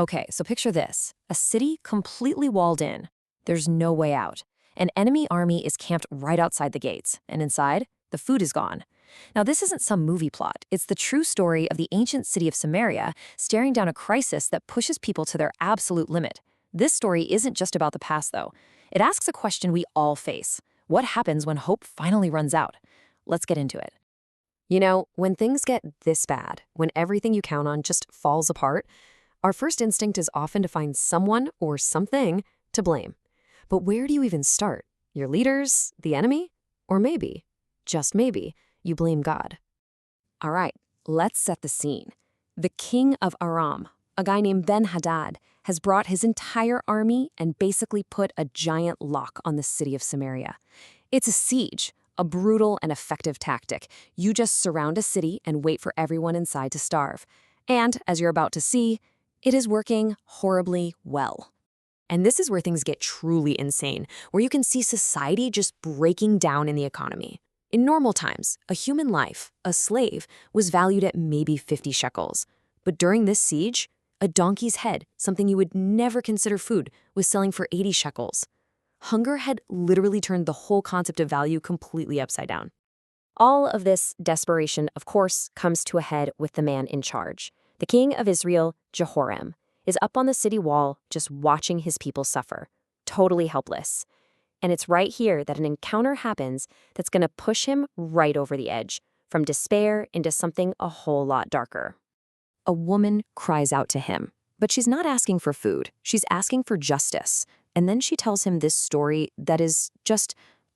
Okay, so picture this. A city completely walled in. There's no way out. An enemy army is camped right outside the gates, and inside, the food is gone. Now, this isn't some movie plot. It's the true story of the ancient city of Samaria staring down a crisis that pushes people to their absolute limit. This story isn't just about the past, though. It asks a question we all face. What happens when hope finally runs out? Let's get into it. You know, when things get this bad, when everything you count on just falls apart, our first instinct is often to find someone or something to blame. But where do you even start? Your leaders? The enemy? Or maybe, just maybe, you blame God. All right, let's set the scene. The king of Aram, a guy named Ben-Hadad, has brought his entire army and basically put a giant lock on the city of Samaria. It's a siege, a brutal and effective tactic. You just surround a city and wait for everyone inside to starve. And, as you're about to see, it is working horribly well. And this is where things get truly insane, where you can see society just breaking down in the economy. In normal times, a human life, a slave, was valued at maybe 50 shekels. But during this siege, a donkey's head, something you would never consider food, was selling for 80 shekels. Hunger had literally turned the whole concept of value completely upside down. All of this desperation, of course, comes to a head with the man in charge. The king of Israel, Jehoram, is up on the city wall just watching his people suffer, totally helpless. And it's right here that an encounter happens that's going to push him right over the edge, from despair into something a whole lot darker. A woman cries out to him, but she's not asking for food. She's asking for justice. And then she tells him this story that is just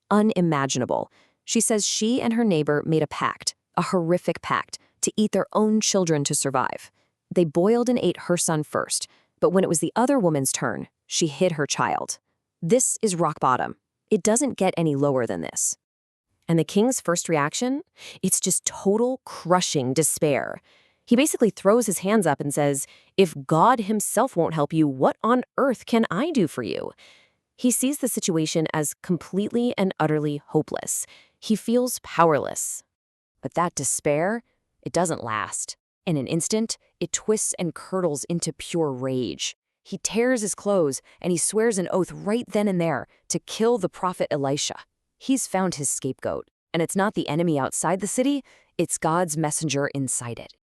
unimaginable. She says she and her neighbor made a pact, a horrific pact, to eat their own children to survive. They boiled and ate her son first, but when it was the other woman's turn, she hid her child. This is rock bottom. It doesn't get any lower than this. And the king's first reaction? It's just total crushing despair. He basically throws his hands up and says, "If God himself won't help you, what on earth can I do for you?" He sees the situation as completely and utterly hopeless. He feels powerless. But that despair, it doesn't last. In an instant, it twists and curdles into pure rage. He tears his clothes, and he swears an oath right then and there to kill the prophet Elisha. He's found his scapegoat, and it's not the enemy outside the city, it's God's messenger inside it.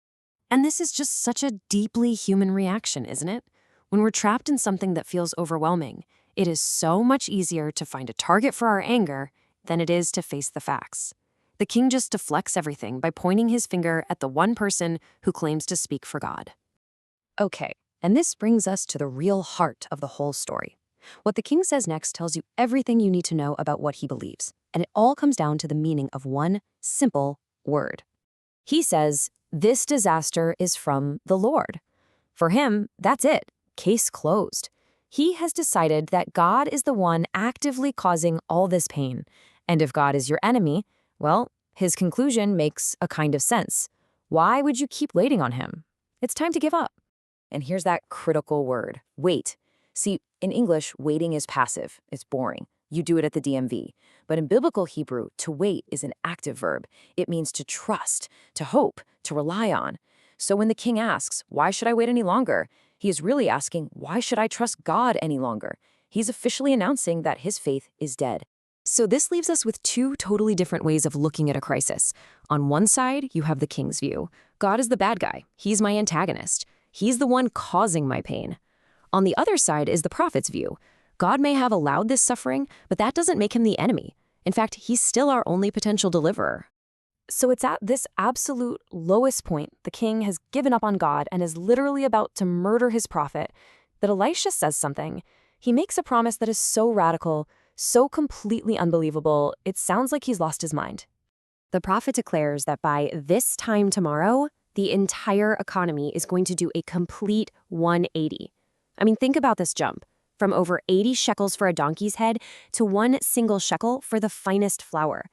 And this is just such a deeply human reaction, isn't it? When we're trapped in something that feels overwhelming, it is so much easier to find a target for our anger than it is to face the facts. The king just deflects everything by pointing his finger at the one person who claims to speak for God. Okay, and this brings us to the real heart of the whole story. What the king says next tells you everything you need to know about what he believes, and it all comes down to the meaning of one simple word. He says, "This disaster is from the Lord." For him, that's it. Case closed. He has decided that God is the one actively causing all this pain. And if God is your enemy, well, his conclusion makes a kind of sense. Why would you keep waiting on him? It's time to give up. And here's that critical word, wait. See, in English, waiting is passive. It's boring. You do it at the DMV. But in biblical Hebrew, to wait is an active verb. It means to trust, to hope, to rely on. So when the king asks, "Why should I wait any longer?" he is really asking, "Why should I trust God any longer?" He's officially announcing that his faith is dead. So this leaves us with two totally different ways of looking at a crisis. On one side, you have the king's view. God is the bad guy. He's my antagonist. He's the one causing my pain. On the other side is the prophet's view. God may have allowed this suffering, but that doesn't make him the enemy. In fact, he's still our only potential deliverer. So it's at this absolute lowest point the king has given up on God and is literally about to murder his prophet that Elisha says something. He makes a promise that is so radical, so completely unbelievable, it sounds like he's lost his mind. The prophet declares that by this time tomorrow, the entire economy is going to do a complete 180. I mean, think about this jump. From over 80 shekels for a donkey's head to 1 single shekel for the finest flour.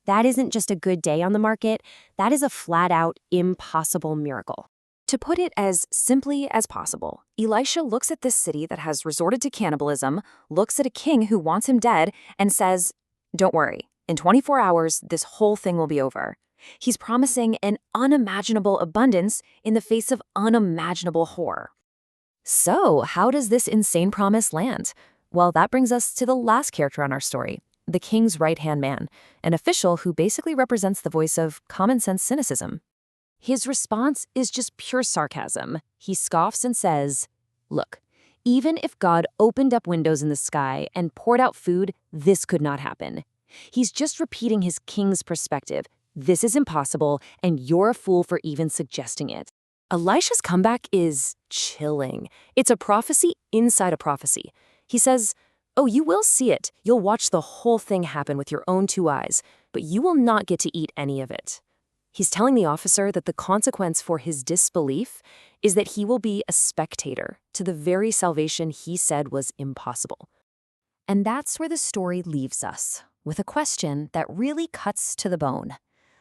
That isn't just a good day on the market, that is a flat-out impossible miracle. To put it as simply as possible, Elisha looks at this city that has resorted to cannibalism, looks at a king who wants him dead, and says, "Don't worry, in 24 hours, this whole thing will be over." He's promising an unimaginable abundance in the face of unimaginable horror. So, how does this insane promise land? Well, that brings us to the last character on our story, the king's right-hand man, an official who basically represents the voice of common-sense cynicism. His response is just pure sarcasm. He scoffs and says, "Look, even if God opened up windows in the sky and poured out food, this could not happen." He's just repeating his king's perspective. This is impossible, and you're a fool for even suggesting it. Elisha's comeback is chilling. It's a prophecy inside a prophecy. He says, "Oh, you will see it. You'll watch the whole thing happen with your own two eyes, but you will not get to eat any of it." He's telling the officer that the consequence for his disbelief is that he will be a spectator to the very salvation he said was impossible. And that's where the story leaves us, with a question that really cuts to the bone.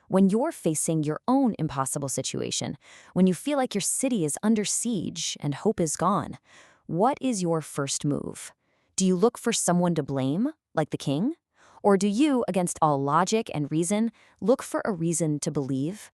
When you're facing your own impossible situation, when you feel like your city is under siege and hope is gone, what is your first move? Do you look for someone to blame, like the king? Or do you, against all logic and reason, look for a reason to believe?